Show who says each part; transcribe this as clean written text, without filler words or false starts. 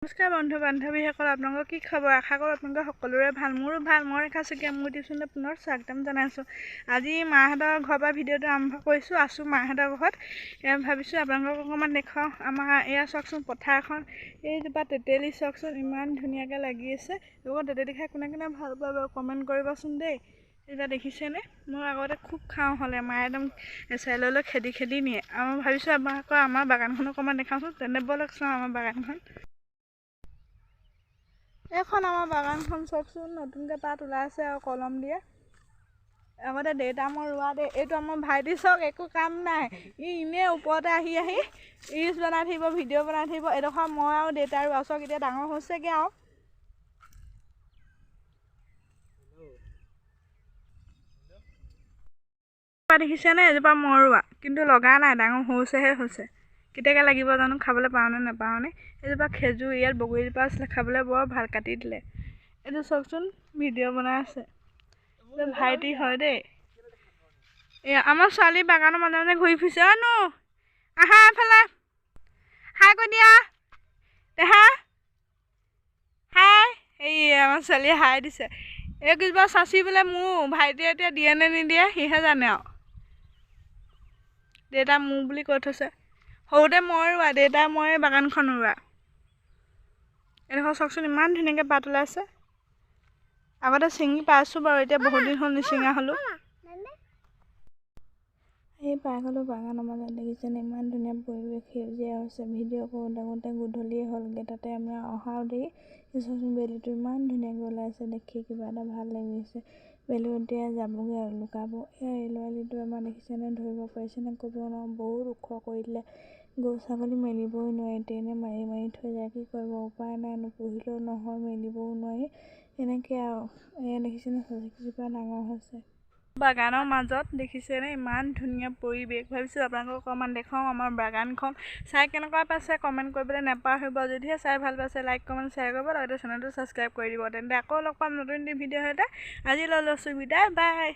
Speaker 1: নমস্কাৰ বন্ধু বান্ধৱীসকল, আপোনালোকৰ কি খবৰ? আশা কৰোঁ আপোনালোকৰ সকলোৰে ভাল। মোৰো ভাল। মই ৰেখা শইকীয়া, মোৰ টিউচনলৈ পুনৰ স্বাগতম জনাইছোঁ। আজি মাহঁতৰ ঘৰৰ পৰা ভিডিঅ'টো আৰম্ভ কৰিছোঁ। আছোঁ মাহঁতৰ ঘৰত। ভাবিছোঁ আপোনালোকক অকণমান দেখুৱাওঁ। আমাৰ এয়া চাওকচোন পথাৰখন, এইজোপা তেতেলী চাওকচোন, ইমান ধুনীয়াকৈ লাগি আছে। লগত তেতেলী খাই কোনে কোনে ভাল পায় বাৰু কমেণ্ট কৰিবচোন দেই। এতিয়া দেখিছেনে? মই আগতে খুব খাওঁ হ'লে, মায়ে একদম এচাইলৈ খেদি খেদি নিয়ে। আৰু ভাবিছোঁ আপোনালোকৰ আমাৰ বাগানখন অকণমান দেখাওঁচোন। তেনে ব'লক চাওঁ আমাৰ বাগানখন। এইখন আমাৰ বাগানখন চাওকচোন, নতুনকৈ পাত ওলাইছে আৰু কলম দিয়ে। আগতে দেউতা মই ৰোৱা দেই। এইটো আমাৰ ভাইটি চাওক, একো কাম নাই, এনেই ওপৰতে আহি ৰিলচ বনাই থাকিব, ভিডিঅ' বনাই থাকিব। এডোখৰ মই আৰু দেউতা ৰোৱা চাওক, এতিয়া ডাঙৰ হৈছেগৈ আৰু। দেখিছেনে? এজোপা মই ৰোৱা, কিন্তু লগা নাই, ডাঙৰ হৈছে। কেতিয়াকৈ লাগিব জানো, খাবলৈ পাওঁনে নাপাওঁনে। এজোপা খেজুৰ, ইয়াত বগৰীজোপা আছিলে, খাবলৈ বৰ ভাল, কাটি দিলে। এইটো চাওকচোন, ভিডিঅ' বনাই আছে। ভাইটি হয় দেই। আমাৰ ছোৱালী বাগানৰ মাজে মাজে ঘূৰি ফুৰিছে। অনো আহা এফালে, হাই কৈ দিয়া দেহা, হাই। এই আমাৰ ছোৱালীয়ে হাই দিছে। এইকেইজোপা চাচি বোলে মোৰ ভাইটিয়ে এতিয়া দিয়ে নে নিদিয়ে সিহে জানে আৰু। দেউতা মোৰ বুলি কৈ থৈছে। সৰুতে মই ৰোৱা, দেউতা মই বাগানখন ৰোৱা। এডোখৰ চাওকচোন, ইমান ধুনীয়াকৈ পাত ওলাইছে। আগতে ছিঙি পাইছোঁ বাৰু, এতিয়া বহুত দিন হ'ল নিচিঙা হ'লোঁ। এই পাই গ'লোঁ বাগানৰ মাজত, দেখিছেনে? ইমান ধুনীয়া পৰিৱেশ, সেউজীয়া হৈছে। ভিডিঅ' কৰোঁতে গধূলিয়ে হ'লগৈ, তাতে আমি অহাও দেৰি। চাওকচোন বেলিটো ইমান ধুনীয়াকৈ ওলাইছে, দেখি কিবা এটা ভাল লাগিছে। বেলি এতিয়া যাবগৈ আৰু লুকাব। এই ল'ৰালিটো আমাৰ দেখিছেনে? ধৰিব পাৰিছেনে? ক'ব নোৱাৰোঁ, বহুত ওখ কৰি দিলে। গৰু ছাগলী মেলিবই নোৱাৰি, ট্ৰেইনে মাৰি থৈ যায়। কি কৰিব, উপায় নাই, নুপুহিলেও নহয়, মেলিবও নোৱাৰি। এনেকৈ আৰু। এয়া দেখিছেনে? চচিকিজোপা ডাঙৰ হৈছে। বাগানৰ মাজত দেখিছেনে? ইমান ধুনীয়া পৰিৱেশ। ভাবিছোঁ আপোনালোকক অকণমান দেখুৱাওঁ আমাৰ বাগানখন। চাই কেনেকুৱা পাইছে কমেণ্ট কৰিবলৈ নাপাহৰিব। যদিহে চাই ভাল পাইছে, লাইক কমেণ্ট শ্বেয়াৰ কৰিব, লগতে চেনেলটো ছাবস্ক্ৰাইব কৰি দিব। তেন্তে আকৌ লগ পাম নতুন ভিডিঅ' সৈতে। আজিলৈ লৈছোঁ বিদায়, বাই।